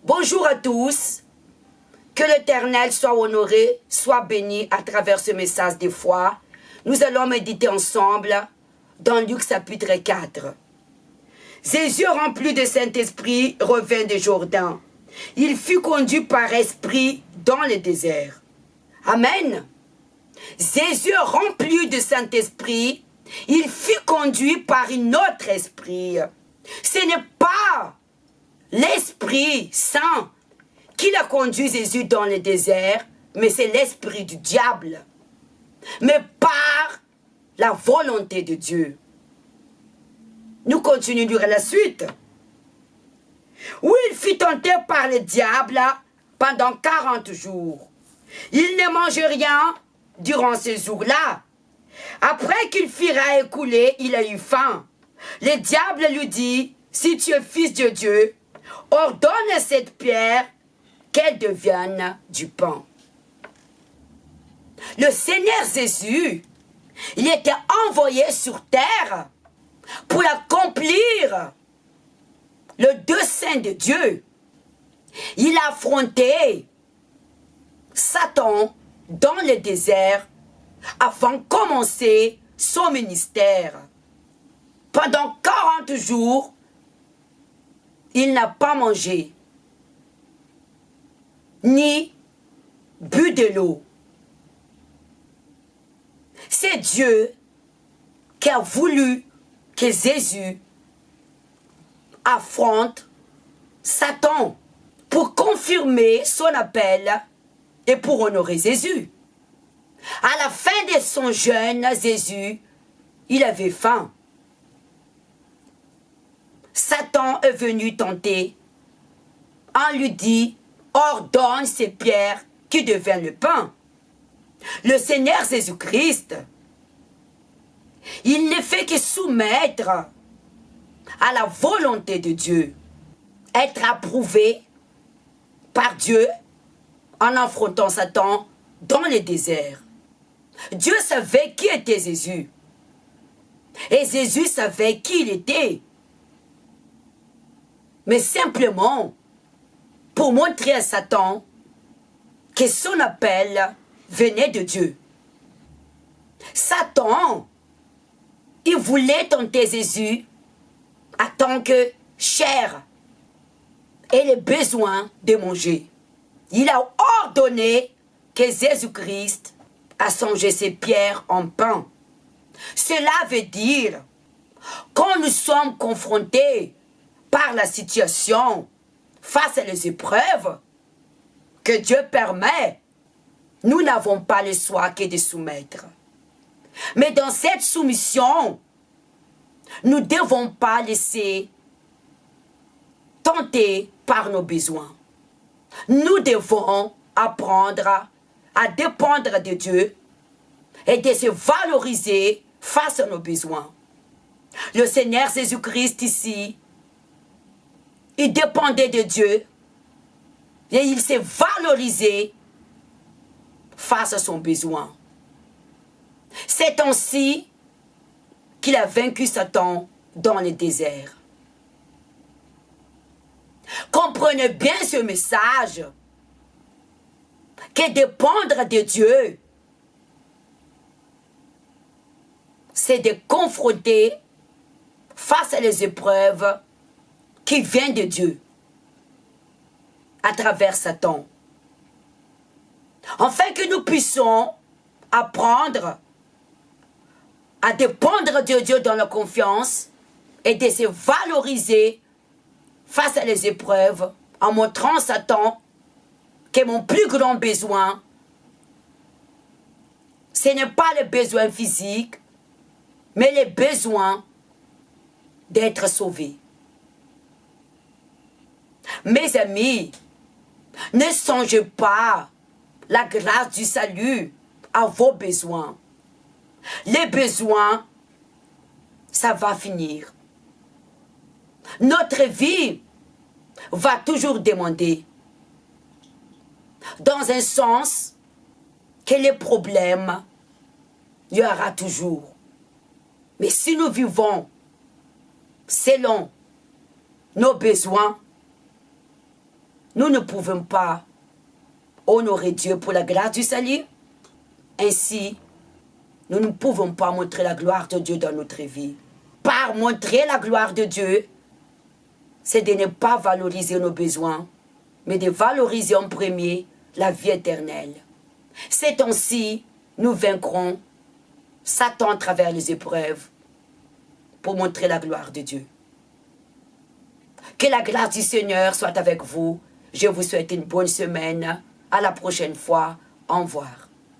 Bonjour à tous. Que l'Éternel soit honoré, soit béni à travers ce message de foi. Nous allons méditer ensemble dans Luc chapitre 4. Jésus, rempli de Saint-Esprit, revint de Jourdain. Il fut conduit par esprit dans le désert. Amen. Jésus, rempli de Saint-Esprit, il fut conduit par un autre esprit. Ce n'est pas l'Esprit Saint qui a conduit Jésus dans le désert, mais c'est l'esprit du diable. Mais par la volonté de Dieu. Nous continuons la suite. Où il fut tenté par le diable pendant 40 jours. Il ne mange rien durant ces jours-là. Après qu'il fut écoulé, il a eu faim. Le diable lui dit, si tu es fils de Dieu, ordonne à cette pierre qu'elle devienne du pain. Le Seigneur Jésus, il était envoyé sur terre pour accomplir le dessein de Dieu. Il a affronté Satan dans le désert avant de commencer son ministère. Pendant 40 jours, il n'a pas mangé, ni bu de l'eau. C'est Dieu qui a voulu que Jésus affronte Satan pour confirmer son appel et pour honorer Jésus. À la fin de son jeûne, Jésus, il avait faim. Satan est venu tenter. On lui dit, ordonne ces pierres qui deviennent le pain. Le Seigneur Jésus-Christ, il ne fait que soumettre à la volonté de Dieu, être approuvé par Dieu en affrontant Satan dans le désert. Dieu savait qui était Jésus. Et Jésus savait qui il était. Mais simplement, pour montrer à Satan que son appel venait de Dieu. Satan, il voulait tenter Jésus en tant que chair et le besoin de manger. Il a ordonné que Jésus-Christ a changé ses pierres en pain. Cela veut dire, quand nous sommes confrontés par la situation, face à les épreuves que Dieu permet, nous n'avons pas le choix que de soumettre. Mais dans cette soumission, nous ne devons pas laisser tenter par nos besoins. Nous devons apprendre à dépendre de Dieu et de se valoriser face à nos besoins. Le Seigneur Jésus-Christ ici, il dépendait de Dieu et il s'est valorisé face à son besoin. C'est ainsi qu'il a vaincu Satan dans le désert. Comprenez bien ce message, que dépendre de Dieu, c'est de confronter face à les épreuves qui viennent de Dieu à travers Satan. Afin que nous puissions apprendre à dépendre de Dieu dans la confiance et de se valoriser face à les épreuves en montrant à Satan que mon plus grand besoin, ce n'est pas le besoin physique, mais le besoin d'être sauvé. Mes amis, ne songez pas la grâce du salut à vos besoins. Les besoins, ça va finir. Notre vie va toujours demander, dans un sens, que les problèmes, il y aura toujours. Mais si nous vivons selon nos besoins, nous ne pouvons pas honorer Dieu pour la grâce du salut. Ainsi, nous ne pouvons pas montrer la gloire de Dieu dans notre vie. Par montrer la gloire de Dieu, c'est de ne pas valoriser nos besoins, mais de valoriser en premier la vie éternelle. C'est ainsi nous vaincrons Satan à travers les épreuves pour montrer la gloire de Dieu. Que la grâce du Seigneur soit avec vous. Je vous souhaite une bonne semaine. À la prochaine fois. Au revoir.